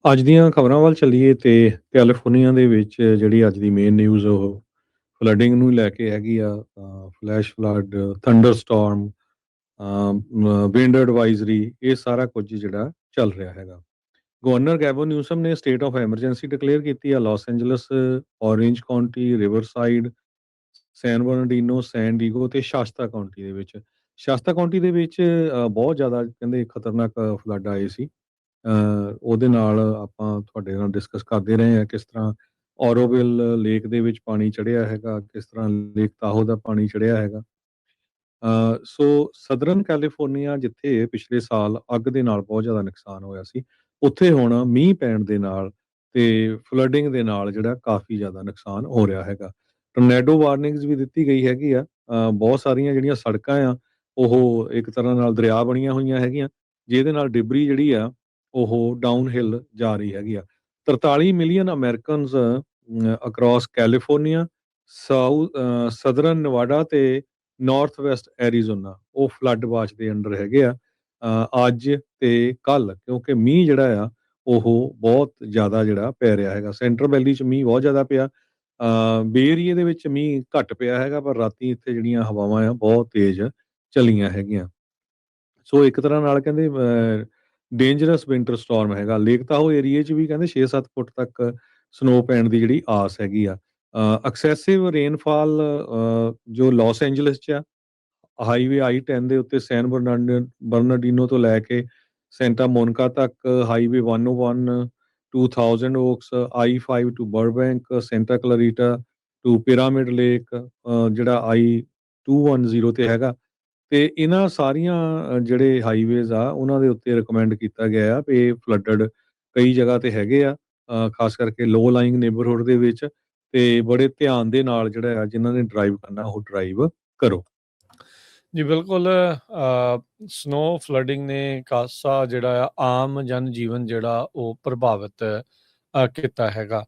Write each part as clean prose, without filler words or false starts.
ਅੱਜ ਦੀਆਂ ਖਬਰਾਂ ਵੱਲ ਚੱਲੀਏ ਤੇ ਕੈਲੀਫੋਰਨੀਆ ਦੇ ਵਿੱਚ ਜਿਹੜੀ ਅੱਜ ਦੀ ਮੇਨ ਨਿਊਜ਼ ਉਹ ਫਲੱਡਿੰਗ ਨੂੰ ਲੈ ਕੇ ਹੈਗੀ ਆ। Flash flood, thunder storm, wind advisory, ਇਹ ਸਾਰਾ ਕੁਝ ਜਿਹੜਾ ਚੱਲ ਰਿਹਾ ਹੈਗਾ। ਗਵਰਨਰ ਗੈਵਨ ਨਿਊਸਮ ਨੇ ਸਟੇਟ ਆਫ ਐਮਰਜੈਂਸੀ ਡਿਕਲੇਅਰ ਕੀਤੀ ਆ Las Angeles, orange County, Riverside, ਸੈਨ ਬਰਨਾਰਡੀਨੋ, ਸੈਨ ਡੀਗੋ ਤੇ ਸ਼ਾਸਤਾ ਕਾਉਂਟੀ ਦੇ ਵਿੱਚ। ਸ਼ਾਸਤਾ ਕਾਉਂਟੀ ਦੇ ਵਿੱਚ ਬਹੁਤ ਜ਼ਿਆਦਾ ਕਹਿੰਦੇ ਖਤਰਨਾਕ ਫਲੱਡ ਆਏ ਸੀ। ਉਹਦੇ ਨਾਲ ਆਪਾਂ ਤੁਹਾਡੇ ਨਾਲ ਡਿਸਕਸ ਕਰਦੇ ਰਹੇ ਹਾਂ ਕਿਸ ਤਰ੍ਹਾਂ ਔਰੋਵਿਲ ਲੇਕ ਦੇ ਵਿੱਚ ਪਾਣੀ ਚੜ੍ਹਿਆ ਹੈਗਾ, ਕਿਸ ਤਰ੍ਹਾਂ ਲੇਕ ਤਾਹੋ ਦਾ ਪਾਣੀ ਚੜ੍ਹਿਆ ਹੈਗਾ। ਸੋ ਸਦਰਨ ਕੈਲੀਫੋਰਨੀਆ ਜਿੱਥੇ ਪਿਛਲੇ ਸਾਲ ਅੱਗ ਦੇ ਨਾਲ ਬਹੁਤ ਜ਼ਿਆਦਾ ਨੁਕਸਾਨ ਹੋਇਆ ਸੀ, ਉੱਥੇ ਹੁਣ ਮੀਂਹ ਪੈਣ ਦੇ ਨਾਲ ਤੇ ਫਲੱਡਿੰਗ ਦੇ ਨਾਲ ਜਿਹੜਾ ਕਾਫੀ ਜ਼ਿਆਦਾ ਨੁਕਸਾਨ ਹੋ ਰਿਹਾ ਹੈਗਾ। ਟੋਰਨੇਡੋ ਵਾਰਨਿੰਗਸ ਵੀ ਦਿੱਤੀ ਗਈ ਹੈਗੀ ਆ। ਬਹੁਤ ਸਾਰੀਆਂ ਜਿਹੜੀਆਂ ਸੜਕਾਂ ਆ ਉਹ ਇੱਕ ਤਰ੍ਹਾਂ ਨਾਲ ਦਰਿਆ ਬਣੀਆਂ ਹੋਈਆਂ ਹੈਗੀਆਂ, ਜਿਹਦੇ ਨਾਲ ਡਿਬਰੀ ਜਿਹੜੀ ਆ ਉਹ ਡਾਊਨ ਹਿੱਲ ਜਾ ਰਹੀ ਹੈਗੀ ਆ। 43 million Americans across California, southern Nevada ਤੇ ਨਾਰਥ ਵੈਸਟ ਐਰੀਜ਼ੋਨਾ ਉਹ ਫਲੱਡ ਵਾਚ ਦੇ ਅੰਡਰ ਹੈਗੇ ਆ ਅੱਜ ਤੇ ਕੱਲ, ਕਿਉਂਕਿ ਮੀਂਹ ਜਿਹੜਾ ਆ ਉਹ ਬਹੁਤ ਜ਼ਿਆਦਾ ਜਿਹੜਾ ਪੈ ਰਿਹਾ ਹੈਗਾ। ਸੈਂਟਰ ਵੈਲੀ 'ਚ ਮੀਂਹ ਬਹੁਤ ਜ਼ਿਆਦਾ ਪਿਆ। ਬੇ ਏਰੀਏ ਦੇ ਵਿੱਚ ਮੀਂਹ ਘੱਟ ਪਿਆ ਹੈਗਾ, ਪਰ ਰਾਤੀ ਇੱਥੇ ਜਿਹੜੀਆਂ ਹਵਾਵਾਂ ਆ ਬਹੁਤ ਤੇਜ਼ ਚੱਲੀਆਂ ਹੈਗੀਆਂ। ਸੋ ਇੱਕ ਤਰ੍ਹਾਂ ਨਾਲ ਕਹਿੰਦੇ ਡੇਂਜਰਸ ਵਿੰਟਰ ਸਟਾਰਮ ਹੈਗਾ। ਲੇਕ ਤਾਹੋ ਏਰੀਏ 'ਚ ਵੀ ਕਹਿੰਦੇ 6-7 ਫੁੱਟ ਤੱਕ ਸਨੋ ਪੈਣ ਦੀ ਜਿਹੜੀ ਆਸ ਹੈਗੀ ਆ। ਐਕਸੈਸਿਵ ਰੇਨਫਾਲ ਜੋ ਲਾਸ ਐਂਜਲਸ 'ਚ ਆ, ਹਾਈਵੇ I-10 ਦੇ ਉੱਤੇ ਸੈਨ ਬਰਨਾਰਡੀਨੋ ਤੋਂ ਲੈ ਕੇ ਸੈਂਟਾ ਮੋਨਿਕਾ ਤੱਕ, highway 101, 2000 Oaks, I-5 to Burbank, Santa Clarita to Pyramid Lake, ਜਿਹੜਾ I-210 ਤੇ ਹੈਗਾ। ਤੇ ਇਹਨਾਂ ਸਾਰੀਆਂ ਜਿਹੜੇ ਹਾਈਵੇਜ਼ ਆ ਉਹਨਾਂ ਦੇ ਉੱਤੇ ਰਿਕਮੈਂਡ ਕੀਤਾ ਗਿਆ ਆ ਵੀ ਇਹ ਫਲੱਡਡ ਕਈ ਜਗ੍ਹਾ ਤੇ ਹੈਗੇ ਆ, ਖਾਸ ਕਰਕੇ ਲੋ ਲਾਇੰਗ ਨੇਬਰਹੁੱਡ ਦੇ ਵਿੱਚ। ਤੇ ਬੜੇ ਧਿਆਨ ਦੇ ਨਾਲ ਜਿਹੜਾ ਆ ਜਿਨ੍ਹਾਂ ਨੇ ਡਰਾਈਵ ਕਰਨਾ ਉਹ ਡਰਾਈਵ ਕਰੋ। ਜੀ ਬਿਲਕੁਲ। ਸਨੋ ਫਲੱਡਿੰਗ ਨੇ ਖਾਸਾ ਜਿਹੜਾ ਆ ਆਮ ਜਨ ਜੀਵਨ ਜਿਹੜਾ ਉਹ ਪ੍ਰਭਾਵਿਤ ਕੀਤਾ ਹੈਗਾ।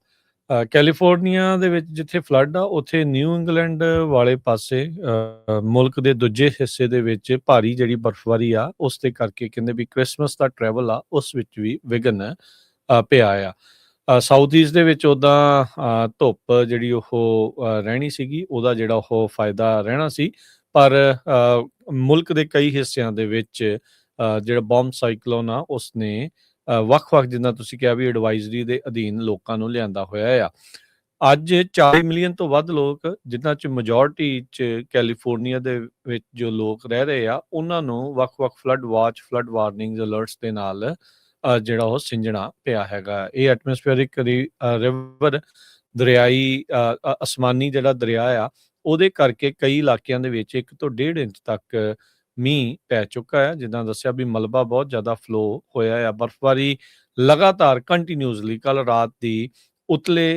ਕੈਲੀਫੋਰਨੀਆ ਦੇ ਵਿੱਚ ਜਿੱਥੇ ਫਲੱਡ ਆ ਉੱਥੇ ਨਿਊ ਇੰਗਲੈਂਡ ਵਾਲੇ ਪਾਸੇ ਮੁਲਕ ਦੇ ਦੂਜੇ ਹਿੱਸੇ ਦੇ ਵਿੱਚ ਭਾਰੀ ਜਿਹੜੀ ਬਰਫ਼ਬਾਰੀ ਆ ਉਸ ਦੇ ਕਰਕੇ ਕਹਿੰਦੇ ਵੀ ਕ੍ਰਿਸਮਸ ਦਾ ਟਰੈਵਲ ਆ ਉਸ ਵਿੱਚ ਵੀ ਵਿਘਨ ਪਿਆ ਆ। ਸਾਊਥ ਈਸਟ ਦੇ ਵਿੱਚ ਉੱਦਾਂ ਧੁੱਪ ਜਿਹੜੀ ਉਹ ਰਹਿਣੀ ਸੀਗੀ, ਉਹਦਾ ਜਿਹੜਾ ਉਹ ਫਾਇਦਾ ਰਹਿਣਾ ਸੀ। ਪਰ ਮੁਲਕ ਦੇ ਕਈ ਹਿੱਸਿਆਂ ਦੇ ਵਿੱਚ ਜਿਹੜਾ ਬੰਬ ਸਾਈਕਲੋਨ ਆ ਉਸਨੇ ਵੱਖ-ਵੱਖ ਜਿੱਦਾਂ ਤੁਸੀਂ ਕਿਹਾ ਵੀ ਐਡਵਾਈਜ਼ਰੀ ਦੇ ਅਧੀਨ ਲੋਕਾਂ ਨੂੰ ਲਿਆਂਦਾ ਹੋਇਆ ਆ। ਅੱਜ 40 ਮਿਲੀਅਨ ਤੋਂ ਵੱਧ ਲੋਕ, ਜਿਨ੍ਹਾਂ 'ਚ ਮੈਜੋਰਟੀ 'ਚ ਕੈਲੀਫੋਰਨੀਆ ਦੇ ਵਿੱਚ ਜੋ ਲੋਕ ਰਹਿ ਰਹੇ ਆ, ਉਹਨਾਂ ਨੂੰ ਵੱਖ-ਵੱਖ flood watch, flood warnings, alerts ਦੇ ਨਾਲ ਜਿਹੜਾ ਉਹ ਸਿੰਜਣਾ ਪਿਆ ਹੈਗਾ। ਇਹ ਐਟਮੋਸਫੇਰਿਕ ਰਿਵਰ ਦਰਿਆਈ ਅਸਮਾਨੀ ਜਿਹੜਾ ਦਰਿਆ ਆ ਉਹਦੇ ਕਰਕੇ ਕਈ ਇਲਾਕਿਆਂ ਦੇ ਵਿੱਚ 1 ਤੋਂ 1.5 ਇੰਚ ਤੱਕ ਮੀਂਹ ਪੈ ਚੁੱਕਾ ਹੈ। ਜਿੱਦਾਂ ਦੱਸਿਆ ਵੀ ਮਲਬਾ ਬਹੁਤ ਜ਼ਿਆਦਾ ਫਲੋ ਹੋਇਆ ਆ। ਬਰਫ਼ਬਾਰੀ ਲਗਾਤਾਰ ਕੰਟੀਨਿਊਸਲੀ ਕੱਲ ਰਾਤ ਦੀ ਉਤਲੇ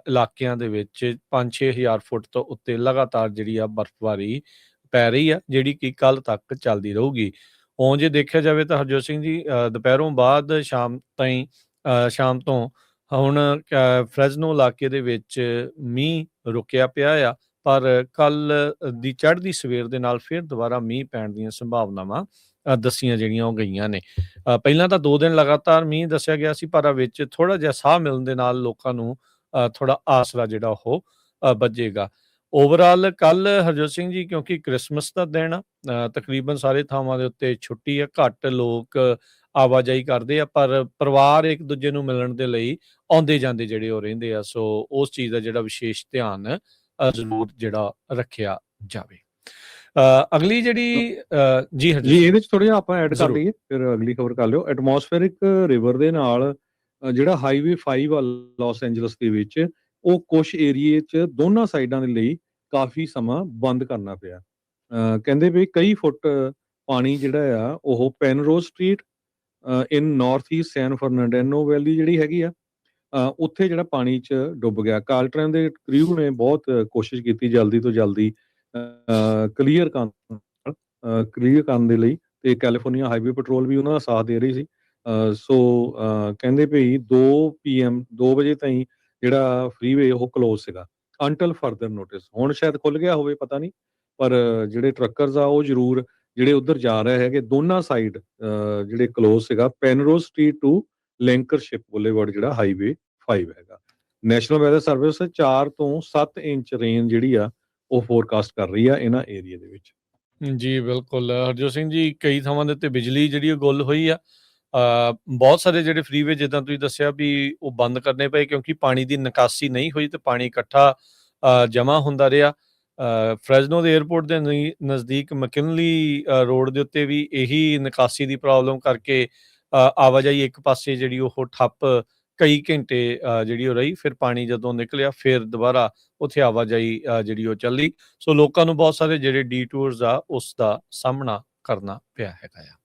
ਇਲਾਕਿਆਂ ਦੇ ਵਿੱਚ 5-6 ਹਜ਼ਾਰ ਫੁੱਟ ਤੋਂ ਉੱਤੇ ਲਗਾਤਾਰ ਜਿਹੜੀ ਆ ਬਰਫ਼ਬਾਰੀ ਪੈ ਰਹੀ ਆ, ਜਿਹੜੀ ਕਿ ਕੱਲ ਤੱਕ ਚੱਲਦੀ ਰਹੂਗੀ। ਉਂਝ ਜੇ ਦੇਖਿਆ ਜਾਵੇ ਤਾਂ ਹਰਜੋਤ ਸਿੰਘ ਜੀ, ਦੁਪਹਿਰੋਂ ਬਾਅਦ ਸ਼ਾਮ ਤੋਂ ਹੁਣ ਫਰੈਜ਼ਨੋ ਇਲਾਕੇ ਦੇ ਵਿੱਚ ਮੀਂਹ ਰੁਕਿਆ ਪਿਆ ਆ, ਪਰ ਕੱਲ ਦੀ ਚੜ੍ਹਦੀ ਸਵੇਰ ਦੇ ਨਾਲ ਫਿਰ ਦੁਬਾਰਾ ਮੀਂਹ ਪੈਣ ਦੀਆਂ ਸੰਭਾਵਨਾਵਾਂ ਦੱਸੀਆਂ ਜਿਹੜੀਆਂ ਉਹ ਗਈਆਂ ਨੇ। ਪਹਿਲਾਂ ਤਾਂ 2 ਦਿਨ ਲਗਾਤਾਰ ਮੀਂਹ ਦੱਸਿਆ ਗਿਆ ਸੀ, ਪਰ ਵਿੱਚ ਥੋੜ੍ਹਾ ਜਿਹਾ ਸਾਹ ਮਿਲਣ ਦੇ ਨਾਲ ਲੋਕਾਂ ਨੂੰ ਥੋੜ੍ਹਾ ਆਸਰਾ ਜਿਹੜਾ ਉਹ ਬੱਝੇਗਾ। ਓਵਰਆਲ ਕੱਲ ਹਰਜੋਤ ਸਿੰਘ ਜੀ, ਕਿਉਂਕਿ ਕ੍ਰਿਸਮਸ ਦਾ ਦਿਨ ਆ, ਤਕਰੀਬਨ ਸਾਰੇ ਥਾਵਾਂ ਦੇ ਉੱਤੇ ਛੁੱਟੀ ਆ, ਘੱਟ ਲੋਕ ਆਵਾਜਾਈ ਕਰਦੇ ਆ, ਪਰ ਪਰਿਵਾਰ ਇੱਕ ਦੂਜੇ ਨੂੰ ਮਿਲਣ ਦੇ ਲਈ ਆਉਂਦੇ ਜਾਂਦੇ ਜਿਹੜੇ ਉਹ ਰਹਿੰਦੇ ਆ। ਸੋ ਉਸ ਚੀਜ਼ ਦਾ ਜਿਹੜਾ ਵਿਸ਼ੇਸ਼ ਧਿਆਨ ਜ਼ਰੂਰ ਜਿਹੜਾ ਰੱਖਿਆ ਜਾਵੇ। ਅਗਲੀ ਜਿਹੜੀ ਜੀ ਹਰਜੋਤ ਜੀ ਸਿੰਘ ਇਹਦੇ ਚ ਥੋੜਾ ਜਿਹਾ ਆਪਾਂ ਐਡ ਕਰ ਜ਼ਰੂਰ। ਲਈਏ, ਫਿਰ ਅਗਲੀ ਖਬਰ ਕਰ ਲਿਓ। ਐਟਮੋਸਫੇਰਿਕ ਰਿਵਰ ਦੇ ਨਾਲ ਜਿਹੜਾ ਹਾਈਵੇ 5 ਆ ਲਾਸ ਐਂਜਲਸ ਦੇ ਵਿੱਚ, ਉਹ ਕੁਝ ਏਰੀਏ 'ਚ ਦੋਨਾਂ ਸਾਈਡਾਂ ਦੇ ਲਈ ਕਾਫੀ ਸਮਾਂ ਬੰਦ ਕਰਨਾ ਪਿਆ। ਕਹਿੰਦੇ ਵੀ ਕਈ ਫੁੱਟ ਪਾਣੀ ਜਿਹੜਾ ਆ ਉਹ ਪੈਨਰੋਜ਼ ਸਟਰੀਟ ਇਨ ਨਾਰਥ ਈਸਟ ਸੈਨ ਫਰਨਾਂਡਿਨੋ ਵੈਲੀ ਜਿਹੜੀ ਹੈਗੀ ਆ, ਉੱਥੇ ਜਿਹੜਾ ਪਾਣੀ 'ਚ ਡੁੱਬ ਗਿਆ। ਕਾਲਟਰਨ ਦੇ ਕ੍ਰਿਊ ਨੇ ਬਹੁਤ ਕੋਸ਼ਿਸ਼ ਕੀਤੀ ਜਲਦੀ ਤੋਂ ਜਲਦੀ ਕਲੀਅਰ ਕਰਨ ਦੇ ਲਈ, ਤੇ ਕੈਲੀਫੋਰਨੀਆ ਹਾਈਵੇ ਪੈਟਰੋਲ ਵੀ ਉਹਨਾਂ ਦਾ ਸਾਥ ਦੇ ਰਹੀ ਸੀ। ਸੋ ਕਹਿੰਦੇ ਭਈ 2 ਵਜੇ ਤਾਈਂ ਜਿਹੜਾ ਫ੍ਰੀਵੇ ਉਹ ਕਲੋਜ਼ ਸੀਗਾ ਅੰਟਿਲ ਫਰਦਰ ਨੋਟਿਸ। ਹੁਣ ਸ਼ਾਇਦ ਖੁੱਲ ਗਿਆ ਹੋਵੇ, ਪਤਾ ਨਹੀਂ, ਪਰ ਜਿਹੜੇ ਟਰੱਕਰਸ ਆ ਉਹ ਜ਼ਰੂਰ ਜਿਹੜੇ ਉੱਧਰ ਜਾ ਰਹੇ ਹੈਗੇ ਦੋਨਾਂ ਸਾਈਡ ਜਿਹੜੇ ਕਲੋਜ਼ ਸੀਗਾ ਪੈਨਰੋਜ਼ ਸਟਰੀਟ ਟੂ ਲਿੰਕਰਸ਼ਿਪ ਬੁਲੇਵਾਰਡ ਜਿਹੜਾ ਹਾਈਵੇ 5 ਹੈਗਾ। ਨੈਸ਼ਨਲ ਵੈਦਰ ਸਰਵਿਸ 4 ਤੋਂ 7 ਇੰਚ ਰੇਨ ਜਿਹੜੀ ਆ ਉਹ ਫੋਰਕਾਸਟ ਕਰ ਰਹੀ ਆ ਇਹਨਾਂ ਏਰੀਆ ਦੇ ਵਿੱਚ। ਜੀ, ਬਿਲਕੁਲ ਹਰਜੋਤ ਸਿੰਘ ਜੀ, ਕਈ ਥਾਵਾਂ ਦੇ ਉੱਤੇ ਬਿਜਲੀ ਜਿਹੜੀ ਉਹ ਗੁੱਲ ਹੋਈ ਆ। ਬਹੁਤ ਸਾਰੇ ਜਿਹੜੇ ਫਰੀਵੇ ਜਿੱਦਾਂ ਤੁਸੀਂ ਦੱਸਿਆ ਵੀ ਉਹ ਬੰਦ ਕਰਨੇ ਪਏ ਕਿਉਂਕਿ ਪਾਣੀ ਦੀ ਨਿਕਾਸੀ ਨਹੀਂ ਹੋਈ ਤੇ ਪਾਣੀ ਇਕੱਠਾ ਜਮ੍ਹਾਂ ਹੁੰਦਾ ਰਿਹਾ। ਫਰੈਜ਼ਨੋ ਦੇ 에ਅਰਪੋਰਟ ਦੇ ਨਜ਼ਦੀਕ ਮਕਿਨਲੀ ਰੋਡ ਦੇ ਉੱਤੇ ਵੀ ਇਹੀ ਨਿਕਾਸੀ ਦੀ ਪ੍ਰੋਬਲਮ ਕਰਕੇ ਆਵਾਜਾਈ ਇੱਕ ਪਾਸੇ ਜਿਹੜੀ ਉਹ ਠੱਪ ਕਈ ਘੰਟੇ ਜਿਹੜੀ ਉਹ ਰਹੀ। ਫਿਰ ਪਾਣੀ ਜਦੋਂ ਨਿਕਲਿਆ ਫਿਰ ਦੁਬਾਰਾ ਉੱਥੇ ਆਵਾਜਾਈ ਜਿਹੜੀ ਉਹ ਚੱਲੀ। ਸੋ ਲੋਕਾਂ ਨੂੰ ਬਹੁਤ ਸਾਰੇ ਜਿਹੜੇ ਡੀਟੂਰਸ ਆ ਉਸ ਦਾ ਸਾਹਮਣਾ ਕਰਨਾ ਪਿਆ ਹੈਗਾ ਆ।